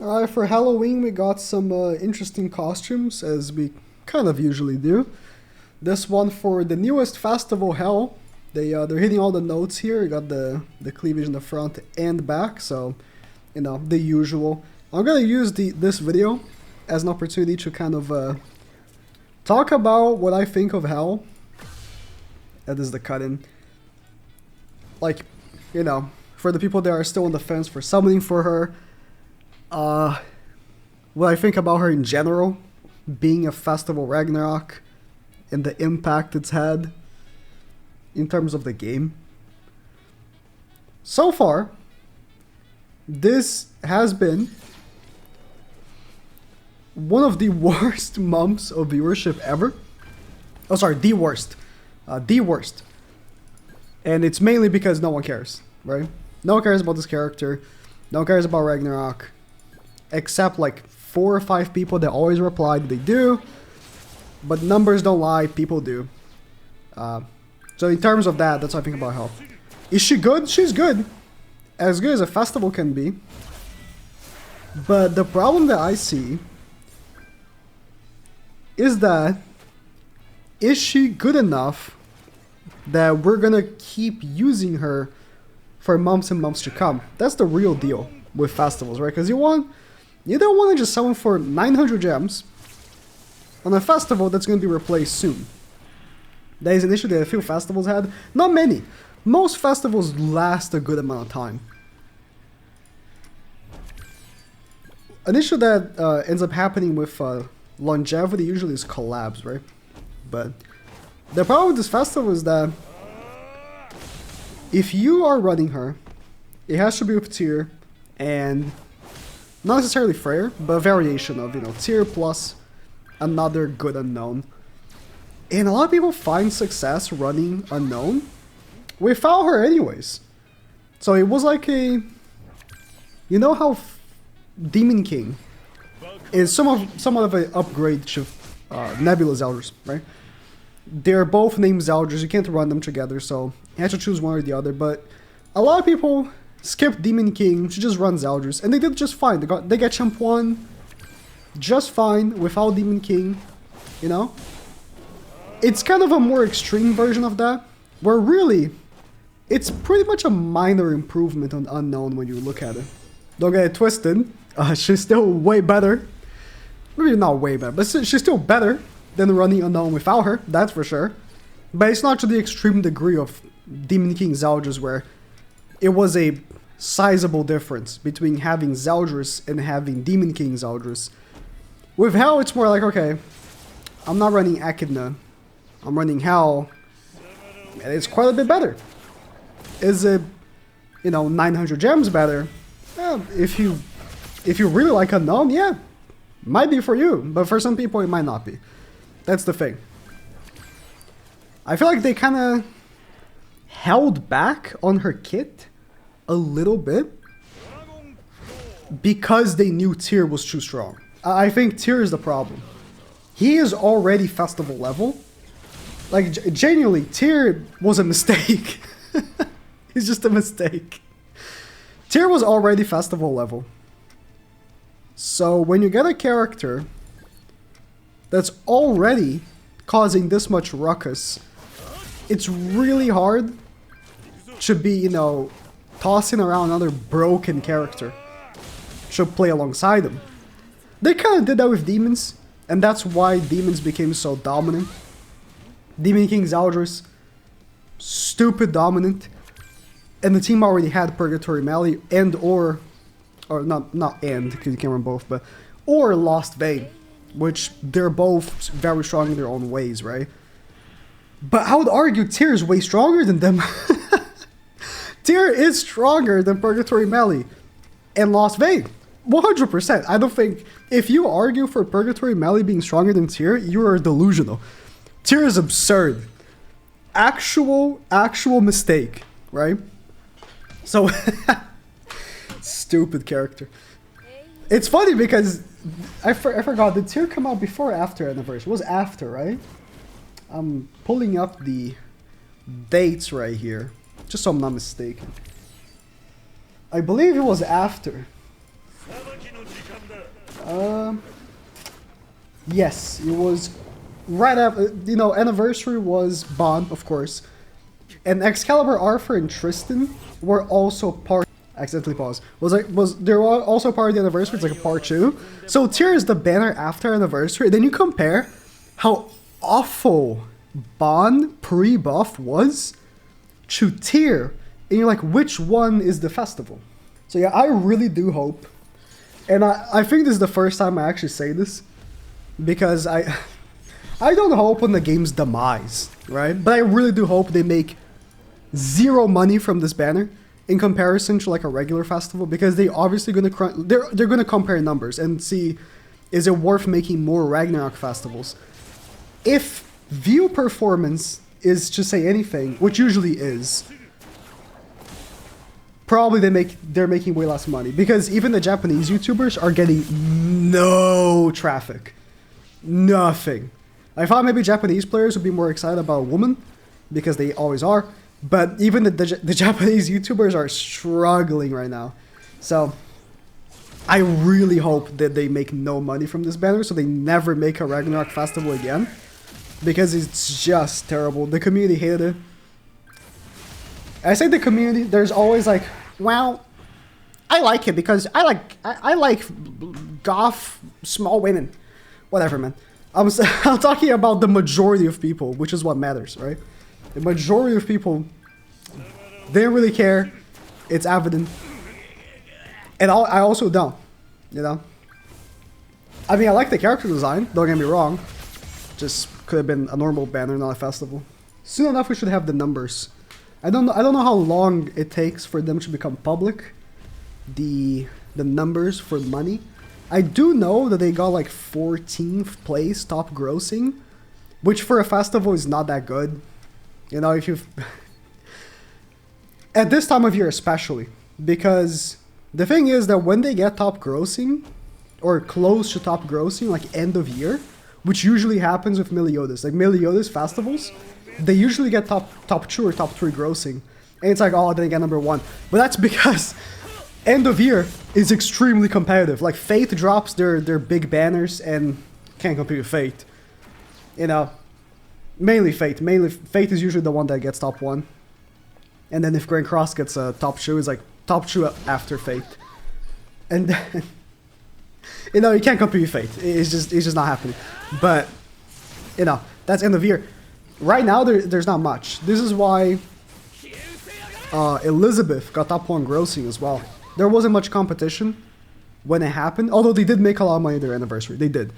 Alright, for Halloween we got some interesting costumes, as we kind of usually do. This one for the newest festival, Hell. They're hitting all the notes here. You got the cleavage in the front and back, so you know, the usual. I'm gonna use this video as an opportunity to kind of talk about what I think of Hell. That is the cut-in. Like, you know, for the people that are still on the fence for summoning for her, what I think about her in general, being a festival Ragnarok, and the impact it's had in terms of the game. So far, this has been one of the worst months of viewership ever. Oh, sorry, the worst. The worst. And it's mainly because no one cares, right? No one cares about this character. No one cares about Ragnarok. Except like 4 or 5 people that always reply that they do. But numbers don't lie, people do. So in terms of that, that's what I think about Hell. Is she good? She's good. As good as a festival can be. But the problem that I see is that, is she good enough that we're gonna keep using her for months and months to come? That's the real deal with festivals, right? Because you don't want to just summon for 900 gems on a festival that's going to be replaced soon. That is an issue that a few festivals had. Not many. Most festivals last a good amount of time. An issue that ends up happening with longevity usually is collabs, right? But the problem with this festival is that if you are running her, it has to be with tier and not necessarily Freyr, but a variation of, you know, tier plus another good unknown. And a lot of people find success running unknown without her anyways. So it was like a... You know how Demon King is somewhat of an upgrade to Nebula Zeldris, right? They're both named Zeldris, you can't run them together, so you have to choose one or the other. But a lot of people skip Demon King to just run Zeldris, and they did just fine. They get Champ 1 just fine without Demon King, you know? It's kind of a more extreme version of that, where really, it's pretty much a minor improvement on Unknown when you look at it. Don't get it twisted, she's still way better. Maybe not way better, but she's still better than running Unknown without her, that's for sure. But it's not to the extreme degree of Demon King Zeldris, where it was a sizable difference between having Zeldris and having Demon King Zeldris. With Hell, it's more like, okay, I'm not running Echidna, I'm running Hell, and it's quite a bit better. Is it, you know, 900 gems better? Well, if you really like Unknown, yeah, might be for you, but for some people it might not be. That's the thing. I feel like they kind of held back on her kit a little bit because they knew Tyr was too strong. I think Tyr is the problem. He is already festival level. Like, genuinely, Tyr was a mistake. He's just a mistake. Tyr was already festival level. So when you get a character that's already causing this much ruckus, it's really hard to be, you know, tossing around another broken character to play alongside him. They kind of did that with Demons, and that's why Demons became so dominant. Demon King Zeldris, stupid dominant, and the team already had Purgatory Mally and or not and, because you can't run both, but or Lost Vein, which they're both very strong in their own ways, right? But I would argue Tyr is way stronger than them. Tyr is stronger than Purgatory Mally and Lost Vein. 100%. I don't think... If you argue for Purgatory Mally being stronger than Tyr, you are delusional. Tyr is absurd. Actual mistake, right? So... Stupid character. It's funny because... I forgot, did Tyr come out before or after Anniversary? It was after, right? I'm pulling up the dates right here, just so I'm not mistaken. I believe it was after. Yes, it was right after, you know, Anniversary was Bond, of course. And Excalibur, Arthur, and Tristan were also part. Accidentally paused. They were also part of the Anniversary. It's like a part 2. So Tier is the banner after Anniversary. Then you compare how awful Bond pre-buff was to Tier, and you're like, which one is the festival? So yeah, I really do hope, and I think this is the first time I actually say this, because I don't hope on the game's demise, right? But I really do hope they make zero money from this banner in comparison to like a regular festival, because they obviously they're gonna compare numbers and see, is it worth making more Ragnarok festivals? If view performance is to say anything, which usually is, probably they're making way less money, because even the Japanese YouTubers are getting no traffic, nothing. I thought maybe Japanese players would be more excited about women, because they always are. But even the Japanese YouTubers are struggling right now. So I really hope that they make no money from this banner, so they never make a Ragnarok festival again, because it's just terrible. The community hated it. I say the community, there's always like, well, I like it because I like goth small women. Whatever, man. I'm talking about the majority of people, which is what matters, right? The majority of people, they don't really care. It's evident. And I also don't, you know? I mean, I like the character design, don't get me wrong. Just could have been a normal banner, not a festival. Soon enough, we should have the numbers. I don't know how long it takes for them to become public, the numbers for money. I do know that they got like 14th place top grossing, which for a festival is not that good. You know, if you've... At this time of year especially, because the thing is that when they get top grossing, or close to top grossing, like end of year, which usually happens with Meliodas, like Meliodas festivals, they usually get top 2 or top 3 grossing. And it's like, oh, then get number 1. But that's because end of year is extremely competitive. Like Fate drops their big banners and can't compete with Fate. You know, mainly Fate is usually the one that gets top 1. And then if Grand Cross gets a top 2, it's like top 2 after Fate. And then, you know, you can't compete with Fate. It's just not happening. But, you know, that's end of year. Right now, there's not much. This is why Elizabeth got top 1 grossing as well. There wasn't much competition when it happened, although they did make a lot of money their anniversary. They did.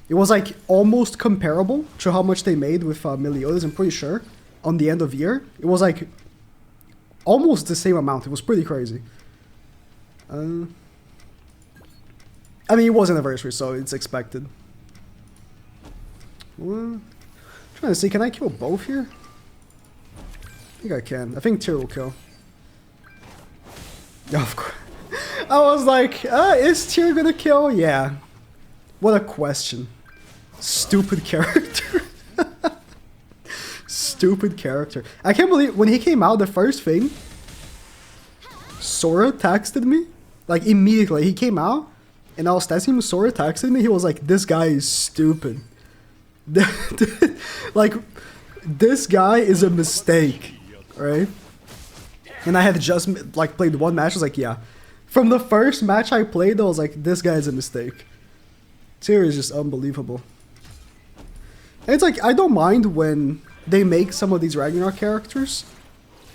It was like almost comparable to how much they made with Meliodas, I'm pretty sure, on the end of year. It was like almost the same amount. It was pretty crazy. I mean, it was anniversary, so it's expected. What? Trying to see, can I kill both here? I think I can. I think Tyr will kill. Oh, of course. I was like, is Tyr gonna kill? Yeah. What a question. Stupid character. Stupid character. I can't believe when he came out, the first thing, Sora texted me. Like immediately, he came out, and I was testing him. Sora texted me. He was like, "This guy is stupid." Like, this guy is a mistake, right? And I had just like played one match. I was like, yeah. From the first match I played, I was like, this guy is a mistake. Tyr is just unbelievable. And it's like, I don't mind when they make some of these Ragnarok characters.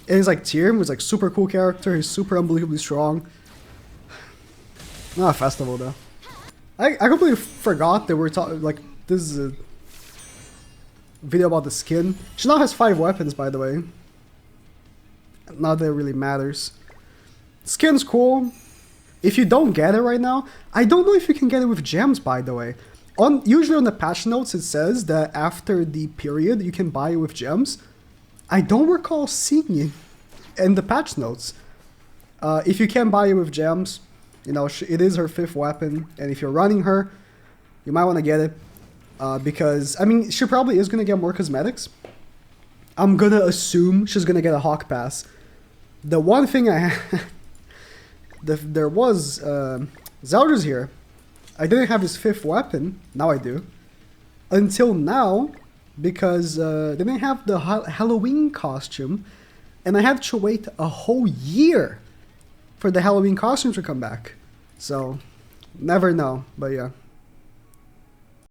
And it's like Tyr was like super cool character. He's super unbelievably strong. Not a festival though. I completely forgot that we're talking, like, this is a video about the skin. She now has 5 weapons, by the way. Not that it really matters. Skin's cool. If you don't get it right now, I don't know if you can get it with gems, by the way. Usually on the patch notes it says that after the period you can buy it with gems. I don't recall seeing it in the patch notes. If you can buy it with gems, you know, it is her 5th weapon, and if you're running her, you might want to get it. Because, I mean, she probably is going to get more cosmetics. I'm going to assume she's going to get a Hawk Pass. The one thing I had... there was... Zeldris here. I didn't have his 5th weapon. Now I do. Until now, because they didn't have the Halloween costume, and I had to wait a whole year for the Halloween costume to come back. So, never know, but yeah.